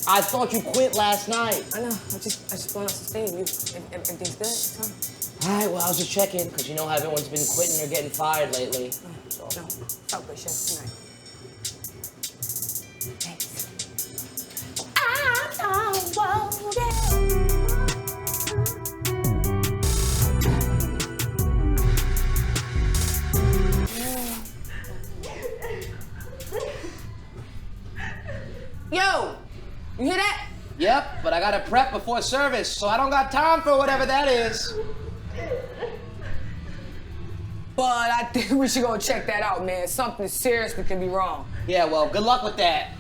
I thought you quit last night. I know. I just want to sustain you. Everything's good. Huh? All right, well, I was just checking, because you know how everyone's been quitting or getting fired lately. No, stop good, chef. Good night. Thanks. Yo, you hear that? Yep, but I gotta prep before service, so I don't got time for whatever that is. But I think we should go check that out, man. Something seriously could be wrong. Yeah, well, good luck with that.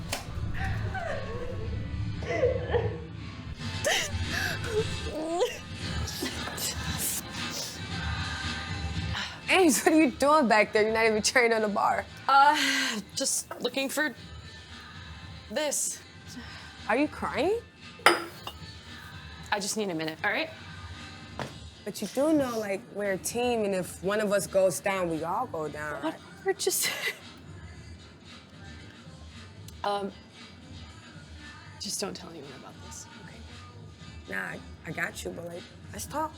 Ames, what are you doing back there? You're not even trained on the bar. Just looking for this. Are you crying? I just need a minute, all right? But you do know, like, we're a team, and if one of us goes down, we all go down, right? We're just... just don't tell anyone about this, okay? Nah, I got you, but, like, let's talk.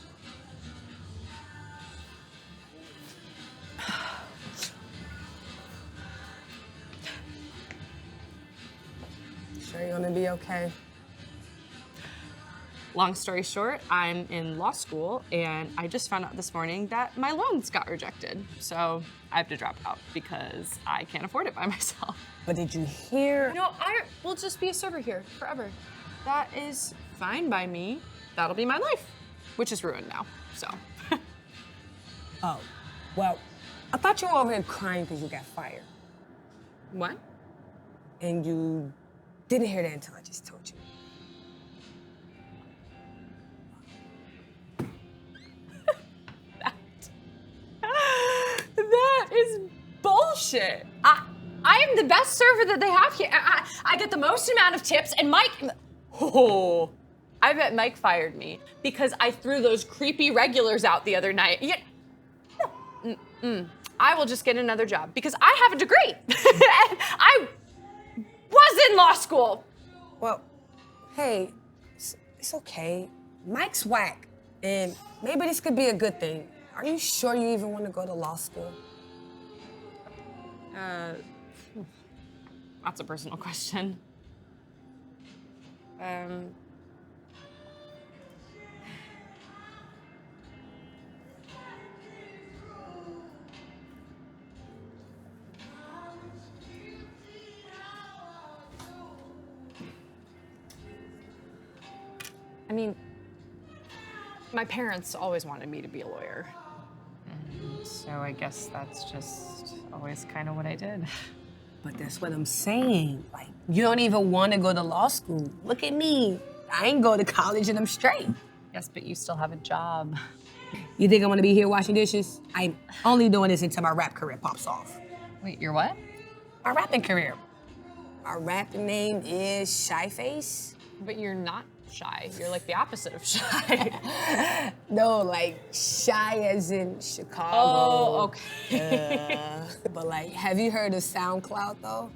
Sure you're gonna be okay? Long story short, I'm in law school, and I just found out this morning that my loans got rejected. So I have to drop out because I can't afford it by myself. But did you hear? No, I will just be a server here forever. That is fine by me. That'll be my life, which is ruined now, so. Oh, well, I thought you were over here crying because you got fired. What? And you didn't hear that until I just told you. That is bullshit. I am the best server that they have here. I get the most amount of tips, and Mike... Oh, I bet Mike fired me because I threw those creepy regulars out the other night. Yeah. I will just get another job because I have a degree. And I was in law school. Well, hey, it's okay. Mike's whack, and maybe this could be a good thing. Are you sure you even want to go to law school? That's a personal question. I mean, my parents always wanted me to be a lawyer. So I guess that's just always kind of what I did. But that's what I'm saying. Like, you don't even want to go to law school. Look at me. I ain't go to college and I'm straight. Yes, but you still have a job. You think I'm gonna be here washing dishes? I'm only doing this until my rap career pops off. Wait, you're what? My rapping career. My rapping name is Shy Face. But you're not shy. You're like the opposite of shy. No, like shy as in Chicago. Oh, okay. But like, have you heard of SoundCloud though?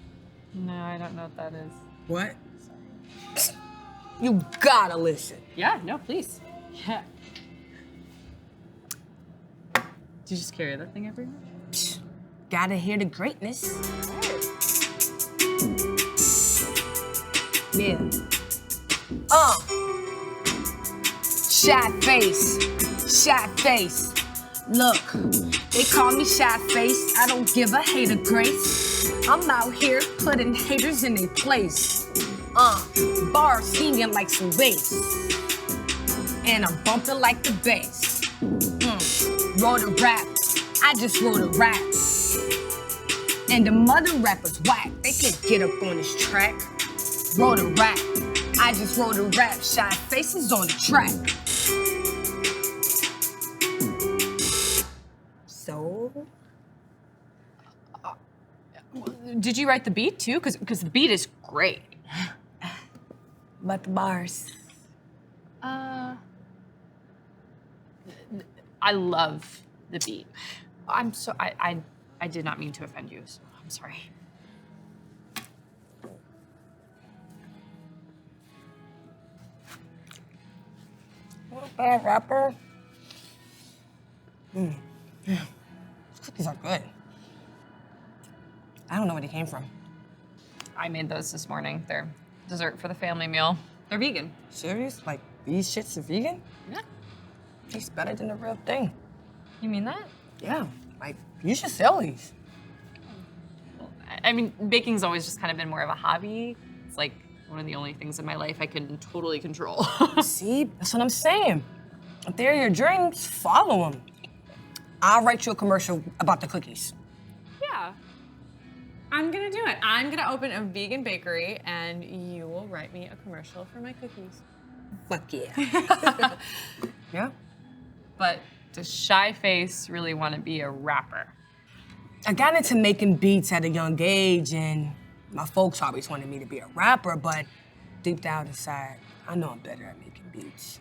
No, I don't know what that is. What? Sorry. You gotta listen. Yeah, no, please. Yeah. Do you just carry that thing everywhere? Psh, gotta hear the greatness. Yeah. Shy face, shy face. Look, they call me shy face. I don't give a hater grace. I'm out here putting haters in their place. Bars singing like some bass. And I'm bumping like the bass. Wrote a rap, I just wrote a rap. And the mother rappers whack, they can't get up on this track. Wrote a rap, I just wrote a rap. Shy faces on the track. So? Did you write the beat too? Because the beat is great. But the bars? I love the beat. I did not mean to offend you, so I'm sorry. Not a bad wrapper. Yeah. These cookies are good. I don't know where they came from. I made those this morning. They're dessert for the family meal. They're vegan. Serious? Like, these shits are vegan? Yeah. Tastes better than the real thing. You mean that? Yeah, like, you should sell these. I mean, baking's always just kind of been more of a hobby. It's like one of the only things in my life I can totally control. See, that's what I'm saying. If they're your dreams, follow them. I'll write you a commercial about the cookies. Yeah. I'm gonna do it. I'm gonna open a vegan bakery and you will write me a commercial for my cookies. Fuck yeah. Yeah? But does Shy Face really want to be a rapper? I got into making beats at a young age, and my folks always wanted me to be a rapper, but deep down inside, I know I'm better at making beats.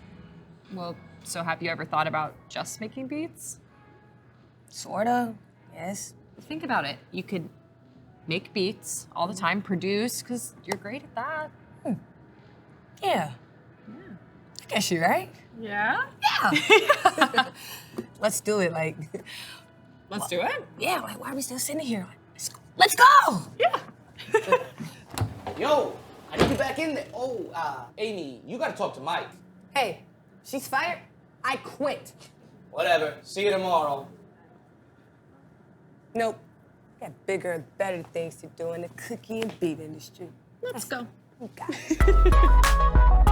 Well, so have you ever thought about just making beats? Sorta, yes. Think about it. You could make beats all the time, produce, because you're great at that. Yeah. I guess you're right. Yeah? Yeah. Let's do it, like. Let's do it. Yeah, like, why are we still sitting here? Let's go! Yeah. Yo, I need you back in there. Oh, Amy, you gotta talk to Mike. Hey, she's fired. I quit. Whatever. See you tomorrow. Nope. Got bigger and better things to do in the cookie and beat industry. Let's go. You got it.